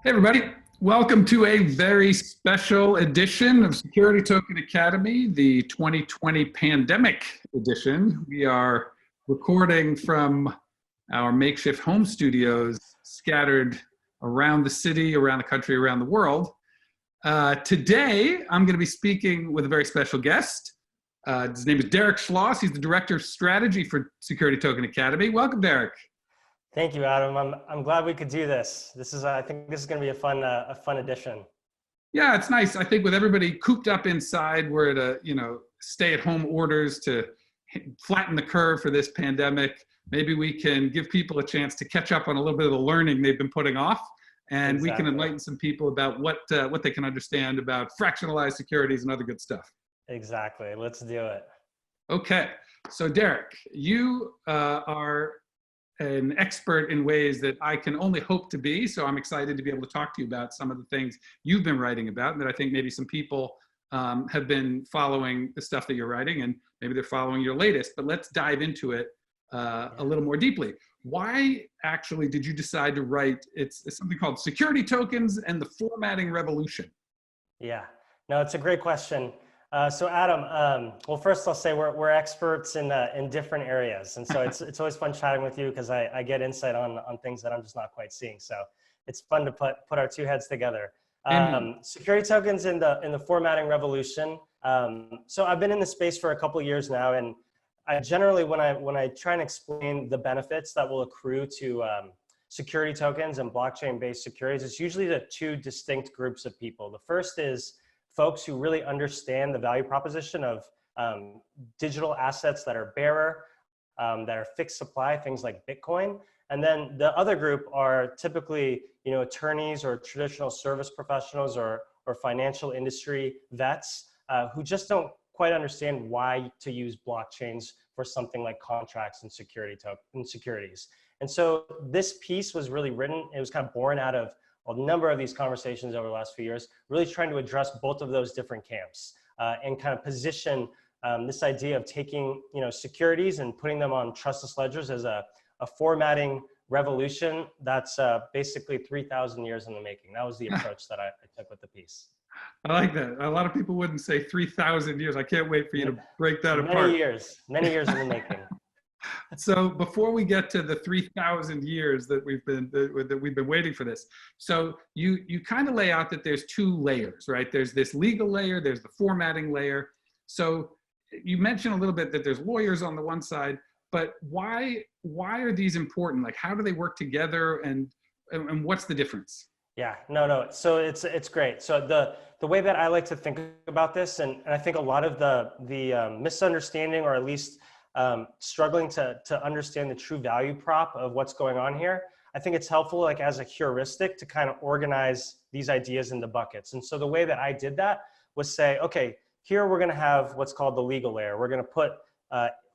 Hey everybody, welcome to a very special edition of Security Token Academy, the 2020 pandemic edition. We are recording from our makeshift home studios scattered around the city, around the country, around the world. Today, I'm going to be speaking with a very special guest. His name is Derek Schloss. He's the Director of Strategy for Security Token Academy. Welcome, Derek. Thank you, Adam. I'm glad we could do this. I think this is going to be a fun edition. Yeah, it's nice. I think with everybody cooped up inside, we're at stay-at-home orders to flatten the curve for this pandemic. Maybe we can give people a chance to catch up on a little bit of the learning they've been putting off, and exactly. We can enlighten some people about what they can understand about fractionalized securities and other good stuff. Exactly. Let's do it. Okay. So Derek, you are an expert in ways that I can only hope to be. So I'm excited to be able to talk to you about some of the things you've been writing about, and that I think maybe some people have been following the stuff that you're writing, and maybe they're following your latest. But let's dive into it a little more deeply. Why actually did you decide to write, it's something called Security Tokens and the Formatting Revolution? Yeah, no, it's a great question. So Adam, well, first I'll say we're experts in different areas, and so it's always fun chatting with you because I get insight on things that I'm just not quite seeing. So it's fun to put our two heads together. Security tokens in the formatting revolution. So I've been in the space for a couple of years now, and I generally when I try and explain the benefits that will accrue to security tokens and blockchain-based securities, it's usually to two distinct groups of people. The first is folks who really understand the value proposition of digital assets that are bearer, that are fixed supply, things like Bitcoin. And then the other group are typically, attorneys or traditional service professionals or financial industry vets who just don't quite understand why to use blockchains for something like contracts and securities. And so this piece was really written, it was kind of born out of a number of these conversations over the last few years, really trying to address both of those different camps and kind of position this idea of taking securities and putting them on trustless ledgers as a formatting revolution that's basically 3,000 years in the making. That was the approach that I took with the piece. I like that. A lot of people wouldn't say 3,000 years. I can't wait for you to break that apart. Many years in the making. So before we get to the 3,000 years that we've been waiting for this, so you kind of lay out that there's two layers, right? There's this legal layer, there's the formatting layer. So you mentioned a little bit that there's lawyers on the one side, but why are these important? Like, how do they work together, and what's the difference? Yeah, no. So it's great. So the way that I like to think about this, and I think a lot of the misunderstanding, or at least struggling to understand the true value prop of what's going on here, I think it's helpful, like as a heuristic, to kind of organize these ideas into buckets. And so the way that I did that was say, okay, here we're going to have what's called the legal layer. We're going to put,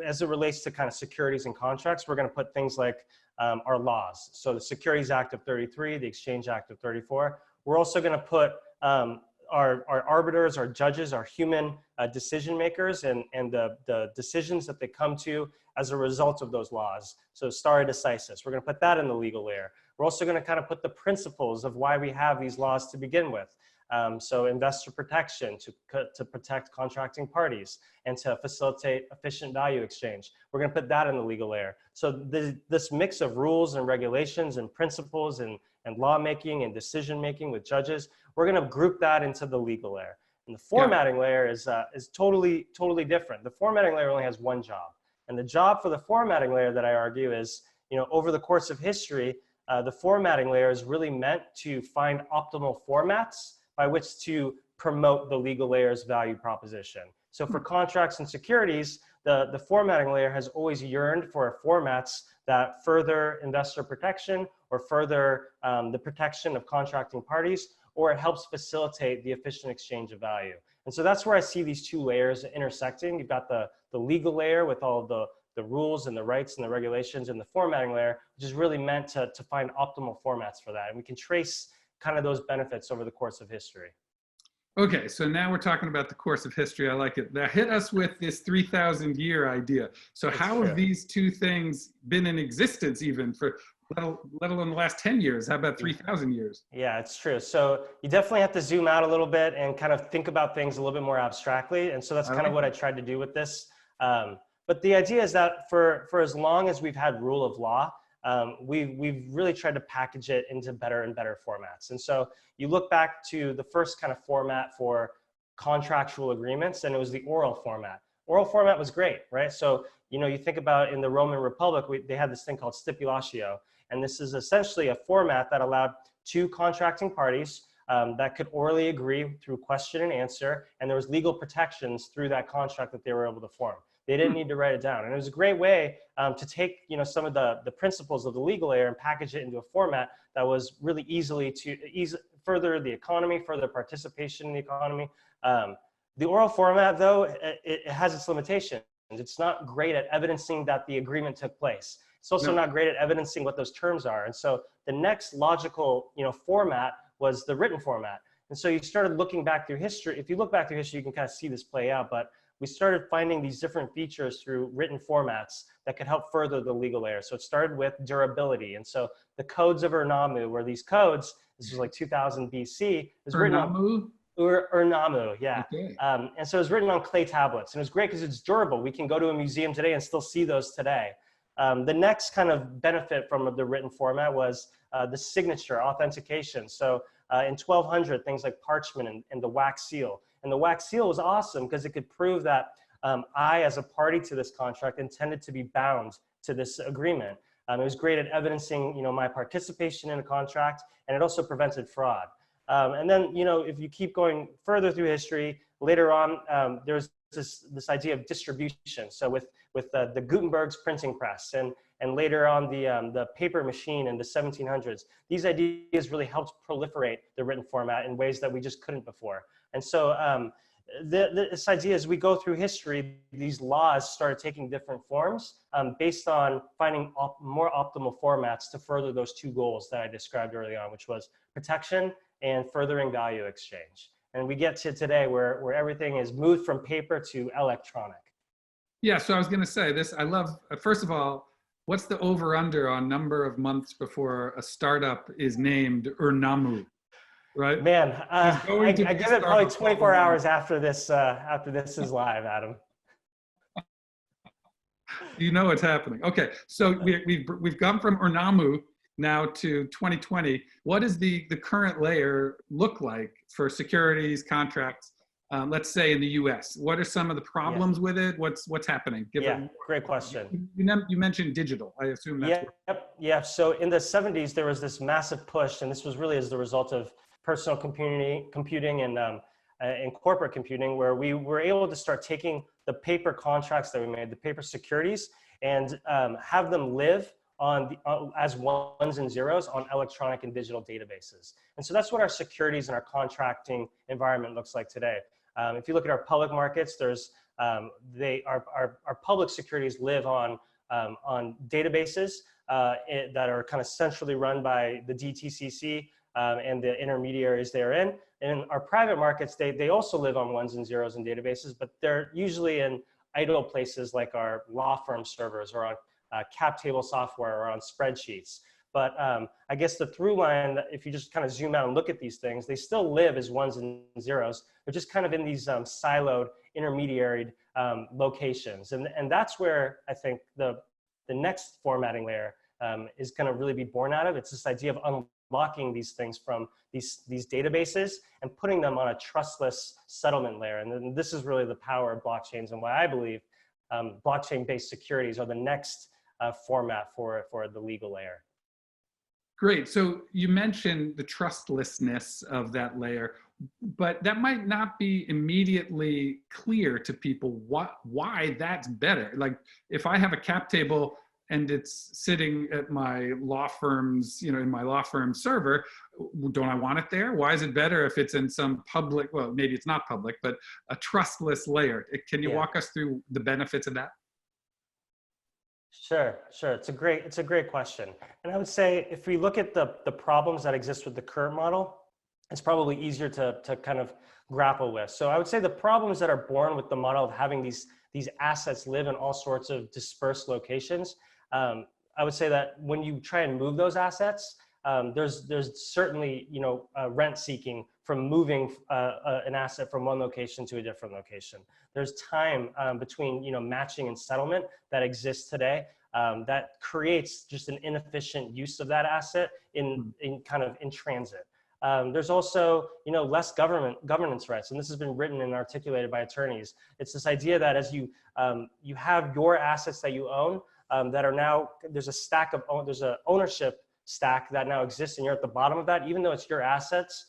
as it relates to kind of securities and contracts, we're going to put things like our laws. So the Securities Act of 33, the Exchange Act of 34. We're also going to put our arbiters, our judges, our human decision makers, and the decisions that they come to as a result of those laws. So stare decisis, we're going to put that in the legal layer. We're also going to kind of put the principles of why we have these laws to begin with. So investor protection to protect contracting parties and to facilitate efficient value exchange. We're going to put that in the legal layer. So this mix of rules and regulations and principles and lawmaking and decision making with judges, we're going to group that into the legal layer. And the formatting layer is totally different. The formatting layer only has one job, and the job for the formatting layer that I argue is, over the course of history, the formatting layer is really meant to find optimal formats by which to promote the legal layer's value proposition. So for contracts and securities, the formatting layer has always yearned for formats that further investor protection or further the protection of contracting parties, or it helps facilitate the efficient exchange of value. And so that's where I see these two layers intersecting. You've got the legal layer with all of the rules and the rights and the regulations, and the formatting layer, which is really meant to find optimal formats for that. And we can trace kind of those benefits over the course of history. Okay, so now we're talking about the course of history. I like it. Now hit us with this 3,000 year idea. So how have these two things been in existence even for let alone the last 10 years. How about 3,000 years? Yeah, it's true. So you definitely have to zoom out a little bit and kind of think about things a little bit more abstractly. And so that's I kind of like what I tried to do with this. But the idea is that for as long as we've had rule of law, we've really tried to package it into better and better formats. And so you look back to the first kind of format for contractual agreements, and it was the oral format. Oral format was great, right? So, you know, you think about in the Roman Republic, they had this thing called stipulatio. And this is essentially a format that allowed two contracting parties that could orally agree through question and answer, and there was legal protections through that contract that they were able to form. They didn't need to write it down. And it was a great way to take, you know, some of the principles of the legal layer and package it into a format that was really further the economy, further participation in the economy. The oral format, though, it has its limitations. It's not great at evidencing that the agreement took place. It's also not great at evidencing what those terms are. And so the next logical, you know, format was the written format. And so you started looking back through history. If you look back through history, you can kind of see this play out. But we started finding these different features through written formats that could help further the legal layer. So it started with durability. And so the codes of Urnamu were these codes. This was like 2000 BC. It was written on Urnamu, yeah. Okay. And so it was written on clay tablets. And it was great because it's durable. We can go to a museum today and still see those today. The next kind of benefit from the written format was the signature authentication. So in 1200, things like parchment and the wax seal. And the wax seal was awesome because it could prove that I, as a party to this contract, intended to be bound to this agreement. It was great at evidencing, you know, my participation in a contract, and it also prevented fraud. And then, you know, if you keep going further through history, later on, there's this idea of distribution. So with the Gutenberg's printing press and later on the paper machine in the 1700s, these ideas really helped proliferate the written format in ways that we just couldn't before. And so this idea, as we go through history, these laws started taking different forms based on finding more optimal formats to further those two goals that I described early on, which was protection and furthering value exchange. And we get to today where everything is moved from paper to electronic. Yeah, so I was going to say this. I love, first of all, what's the over under on number of months before a startup is named Urnamu, right? Man, I give it probably 24 hours after this is live, Adam. You know what's happening. Okay, so we've gone from Urnamu now to 2020. What does the current layer look like for securities contracts? Let's say in the U.S. What are some of the problems with it? What's happening? Great question. You mentioned digital. I assume that's yeah. So in the 70s, there was this massive push, and this was really as the result of personal computing and corporate computing, where we were able to start taking the paper contracts that we made, the paper securities, and have them live as ones and zeros on electronic and digital databases. And so that's what our securities and our contracting environment looks like today. If you look at our public markets, there's our public securities live on databases that are kind of centrally run by the DTCC and the intermediaries therein. And in our private markets, they also live on ones and zeros in databases, but they're usually in idle places like our law firm servers or on cap table software or on spreadsheets. But I guess the through line, if you just kind of zoom out and look at these things, they still live as ones and zeros. They're just kind of in these siloed, intermediary locations. And that's where I think the next formatting layer is going to really be born out of. It's this idea of unlocking these things from these databases and putting them on a trustless settlement layer. And then this is really the power of blockchains and why I believe blockchain-based securities are the next format for the legal layer. Great. So you mentioned the trustlessness of that layer, but that might not be immediately clear to people why that's better. Like if I have a cap table and it's sitting at my law firm's, in my law firm server, don't I want it there? Why is it better if it's in some public, well, maybe it's not public, but a trustless layer? Can you walk us through the benefits of that? Sure. It's a great question. And I would say if we look at the problems that exist with the current model, it's probably easier to kind of grapple with. So I would say the problems that are born with the model of having these assets live in all sorts of dispersed locations I would say that when you try and move those assets, there's certainly, rent seeking from moving an asset from one location to a different location. There's time between, matching and settlement that exists today that creates just an inefficient use of that asset in transit. There's also, less governance rights, and this has been written and articulated by attorneys. It's this idea that as you have your assets that you own that are now, there's a ownership stack that now exists, and you're at the bottom of that, even though it's your assets.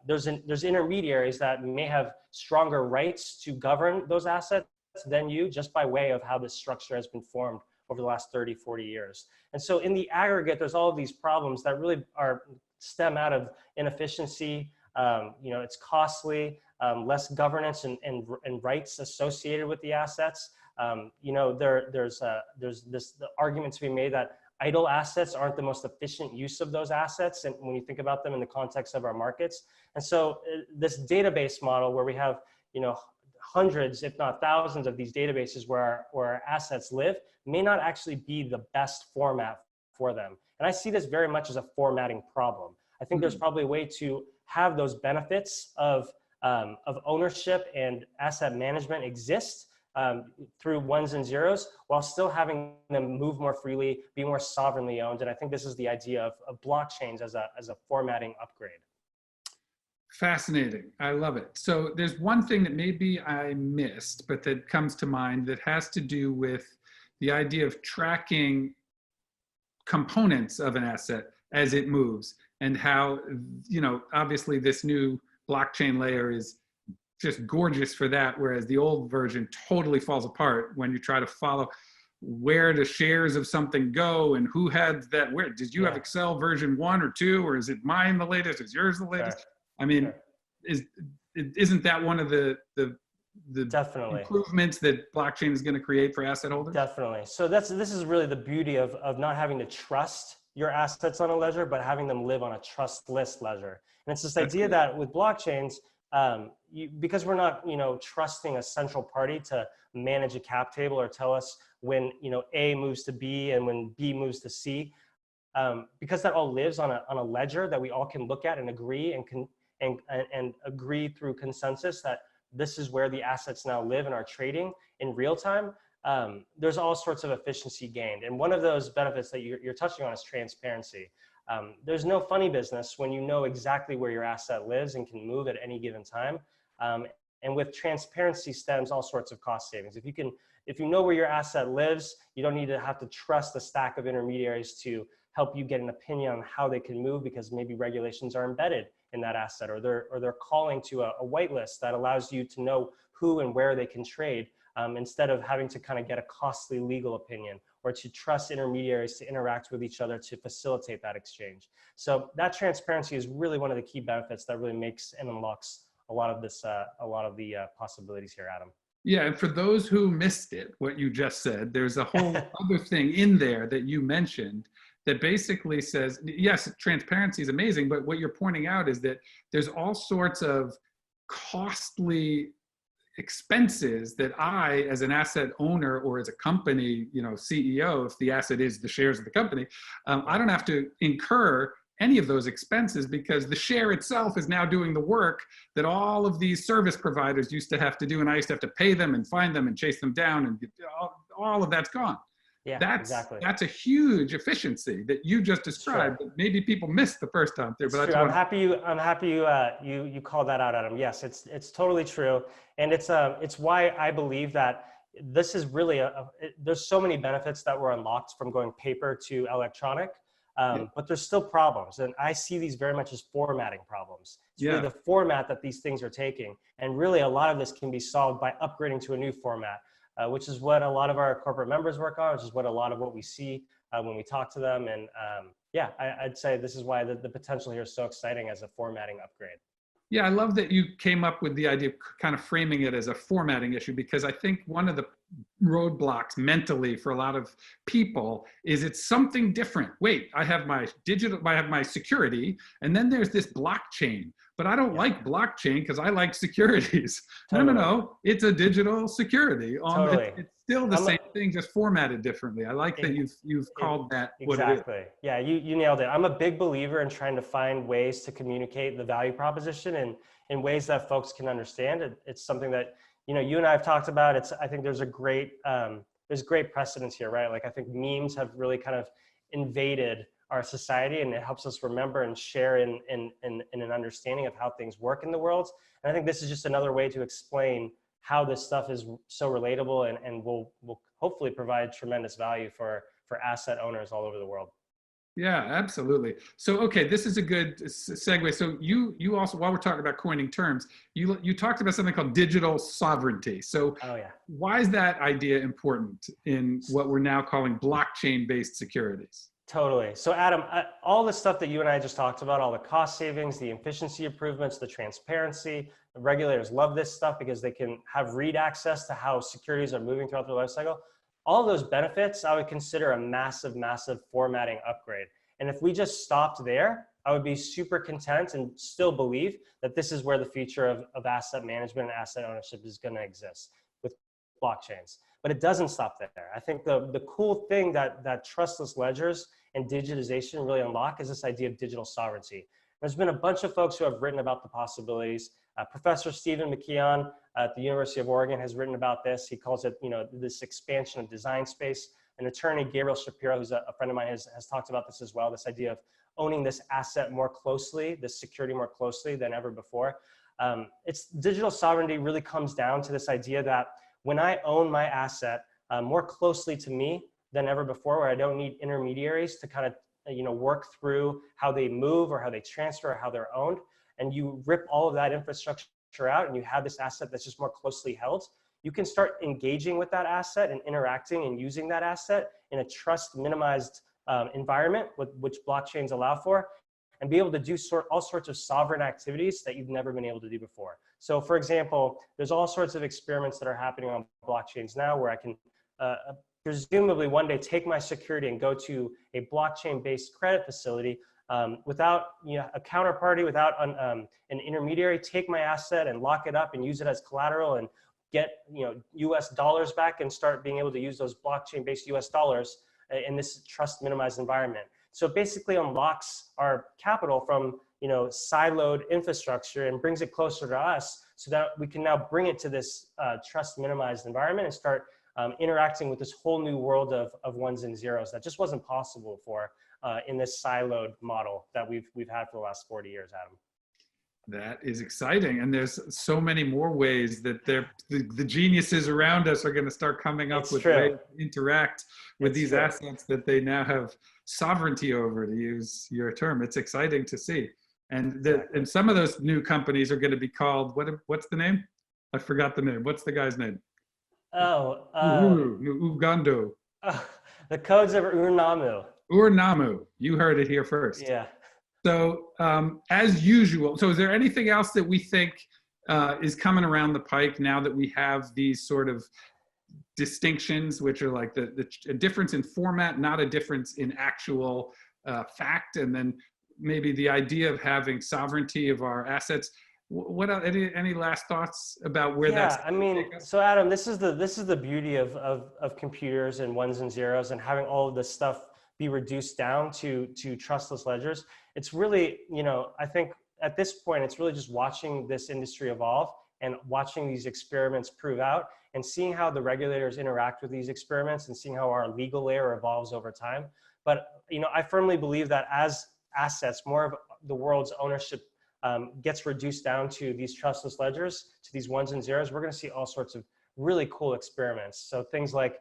There's intermediaries that may have stronger rights to govern those assets than you, just by way of how this structure has been formed over the last 30, 40 years. And so in the aggregate, there's all of these problems that really stem out of inefficiency. It's costly, less governance and rights associated with the assets. There's the argument to be made that idle assets aren't the most efficient use of those assets, and when you think about them in the context of our markets. And so this database model where we have, hundreds, if not thousands of these databases where our assets live may not actually be the best format for them. And I see this very much as a formatting problem. I think there's probably a way to have those benefits of ownership and asset management exist through ones and zeros, while still having them move more freely, be more sovereignly owned. And I think this is the idea of blockchains as a formatting upgrade. Fascinating. I love it. So there's one thing that maybe I missed, but that comes to mind that has to do with the idea of tracking components of an asset as it moves, and how, obviously this new blockchain layer is just gorgeous for that, whereas the old version totally falls apart when you try to follow where the shares of something go and who had that. Where did you have Excel version 1 or 2, or is it mine the latest? Is yours the latest? Sure. I mean, isn't that one of the definitely improvements that blockchain is going to create for asset holders? Definitely. So this is really the beauty of not having to trust your assets on a ledger, but having them live on a trustless ledger. And it's this idea that with blockchains, because we're not, trusting a central party to manage a cap table or tell us when, A moves to B and when B moves to C, because that all lives on a ledger that we all can look at and agree and agree through consensus that this is where the assets now live and are trading in real time. There's all sorts of efficiency gained. And one of those benefits that you're touching on is transparency. There's no funny business when you know exactly where your asset lives and can move at any given time. And with transparency stems all sorts of cost savings. If you know where your asset lives, you don't need to have to trust a stack of intermediaries to help you get an opinion on how they can move, because maybe regulations are embedded in that asset, or they're calling to a whitelist that allows you to know who and where they can trade, instead of having to kind of get a costly legal opinion or to trust intermediaries to interact with each other to facilitate that exchange. So that transparency is really one of the key benefits that really makes and unlocks a lot of the possibilities here, Adam. Yeah, and for those who missed it, what you just said, there's a whole other thing in there that you mentioned that basically says, yes, transparency is amazing, but what you're pointing out is that there's all sorts of costly expenses that I, as an asset owner or as a company, CEO, if the asset is the shares of the company, I don't have to incur any of those expenses, because the share itself is now doing the work that all of these service providers used to have to do, and I used to have to pay them and find them and chase them down, and all of that's gone. Yeah, exactly. That's a huge efficiency that you just described. That maybe people missed the first time through. But I'm happy you called that out, Adam. Yes, it's totally true, and it's why I believe that this is really there's so many benefits that were unlocked from going paper to electronic, but there's still problems, and I see these very much as formatting problems. It's really the format that these things are taking, and really a lot of this can be solved by upgrading to a new format. Which is what a lot of our corporate members work on, which is what a lot of what we see when we talk to them. And I'd say this is why the potential here is so exciting as a formatting upgrade. Yeah, I love that you came up with the idea of kind of framing it as a formatting issue, because I think one of the roadblocks mentally for a lot of people is it's something different. Wait, I have my security, and then there's this blockchain. But I don't like blockchain because I like securities. Totally. No, it's a digital security. Totally. It's still the same thing just formatted differently. I like that you've called that what it is. Exactly. Yeah, you nailed it. I'm a big believer in trying to find ways to communicate the value proposition in ways that folks can understand. It's something that, you and I have talked about. I think there's great precedence here, right? Like I think memes have really kind of invaded our society, and it helps us remember and share in an understanding of how things work in the world. And I think this is just another way to explain how this stuff is so relatable and will hopefully provide tremendous value for asset owners all over the world. Yeah, absolutely. So, okay, this is a good segue. So you also, while we're talking about coining terms, you talked about something called digital sovereignty. So Oh yeah. why is that idea important in what we're now calling blockchain-based securities? Totally. So Adam, all the stuff that you and I just talked about, all the cost savings, the efficiency improvements, the transparency, the regulators love this stuff because they can have read access to how securities are moving throughout their life cycle. All those benefits, I would consider a massive, massive formatting upgrade. And if we just stopped there, I would be super content and still believe that this is where the future of asset management and asset ownership is going to exist with blockchains. But it doesn't stop there. I think the cool thing that trustless ledgers and digitization really unlock is this idea of digital sovereignty. There's been a bunch of folks who have written about the possibilities. Professor Stephen McKeon at the University of Oregon has written about this. He calls it, this expansion of design space. An attorney, Gabriel Shapiro, who's a friend of mine, has talked about this as well, this idea of owning this asset more closely, this security more closely than ever before. It's digital sovereignty really comes down to this idea that when I own my asset more closely to me than ever before, where I don't need intermediaries to kind of work through how they move or how they transfer or how they're owned, and you rip all of that infrastructure out and you have this asset that's just more closely held, you can start engaging with that asset and interacting and using that asset in a trust minimized environment, which blockchains allow for, and be able to do all sorts of sovereign activities that you've never been able to do before. So for example, there's all sorts of experiments that are happening on blockchains now where I can presumably one day take my security and go to a blockchain-based credit facility without a counterparty, without an intermediary, take my asset and lock it up and use it as collateral and get US dollars back and start being able to use those blockchain-based US dollars in this trust minimized environment. So it basically unlocks our capital from siloed infrastructure and brings it closer to us so that we can now bring it to this trust minimized environment and start interacting with this whole new world of ones and zeros that just wasn't possible for in this siloed model that we've had for the last 40 years, Adam. That is exciting. And there's so many more ways that the geniuses around us are going to start coming up with ways to interact with these assets that they now have sovereignty over, to use your term. It's exciting to see. And and some of those new companies are going to be called, what's the name? I forgot the name. What's the guy's name? Oh, Ugando. The codes of Urnamu. Urnamu. You heard it here first. Yeah. So as usual, so is there anything else that we think is coming around the pike now that we have these sort of distinctions, which are like the difference in format, not a difference in actual fact, and then maybe the idea of having sovereignty of our assets? What any last thoughts about where that's? Yeah, I mean, so Adam, this is the beauty of computers and ones and zeros and having all of this stuff be reduced down to trustless ledgers. It's really, I think at this point, it's really just watching this industry evolve and watching these experiments prove out and seeing how the regulators interact with these experiments and seeing how our legal layer evolves over time. But, I firmly believe that as assets, more of the world's ownership gets reduced down to these trustless ledgers, to these ones and zeros, we're going to see all sorts of really cool experiments. So things like,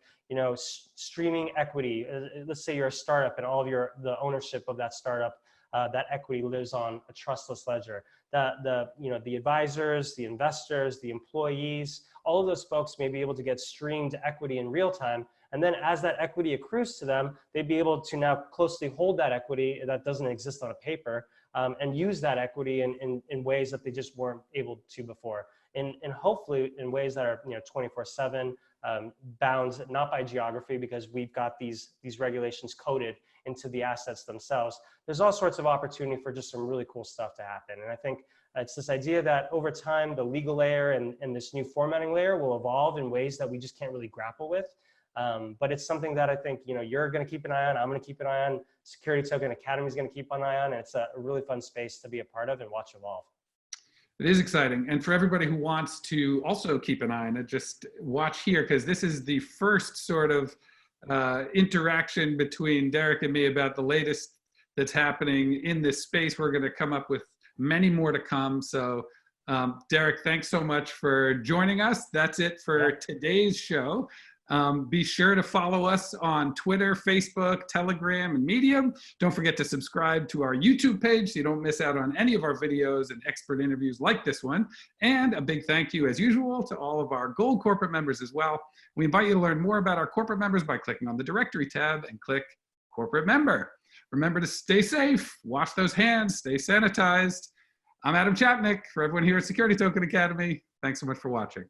streaming equity. Let's say you're a startup and all of the ownership of that startup, that equity lives on a trustless ledger. The advisors, the investors, the employees, all of those folks may be able to get streamed equity in real time. And then as that equity accrues to them, they'd be able to now closely hold that equity that doesn't exist on a paper and use that equity in ways that they just weren't able to before. And hopefully in ways that are 24/7, bound not by geography, because we've got these regulations coded into the assets themselves. There's all sorts of opportunity for just some really cool stuff to happen. And I think it's this idea that over time, the legal layer and this new formatting layer will evolve in ways that we just can't really grapple with. But it's something that I think, you're going to keep an eye on. I'm going to keep an eye on. Security Token Academy is going to keep an eye on. And it's a really fun space to be a part of and watch evolve. It is exciting. And for everybody who wants to also keep an eye on it, just watch here, because this is the first sort of interaction between Derek and me about the latest that's happening in this space. We're going to come up with many more to come. So Derek, thanks so much for joining us. That's it for today's show. Be sure to follow us on Twitter, Facebook, Telegram, and Medium. Don't forget to subscribe to our YouTube page so you don't miss out on any of our videos and expert interviews like this one. And a big thank you, as usual, to all of our Gold corporate members as well. We invite you to learn more about our corporate members by clicking on the directory tab and click Corporate Member. Remember to stay safe, wash those hands, stay sanitized. I'm Adam Chapnick. For everyone here at Security Token Academy, thanks so much for watching.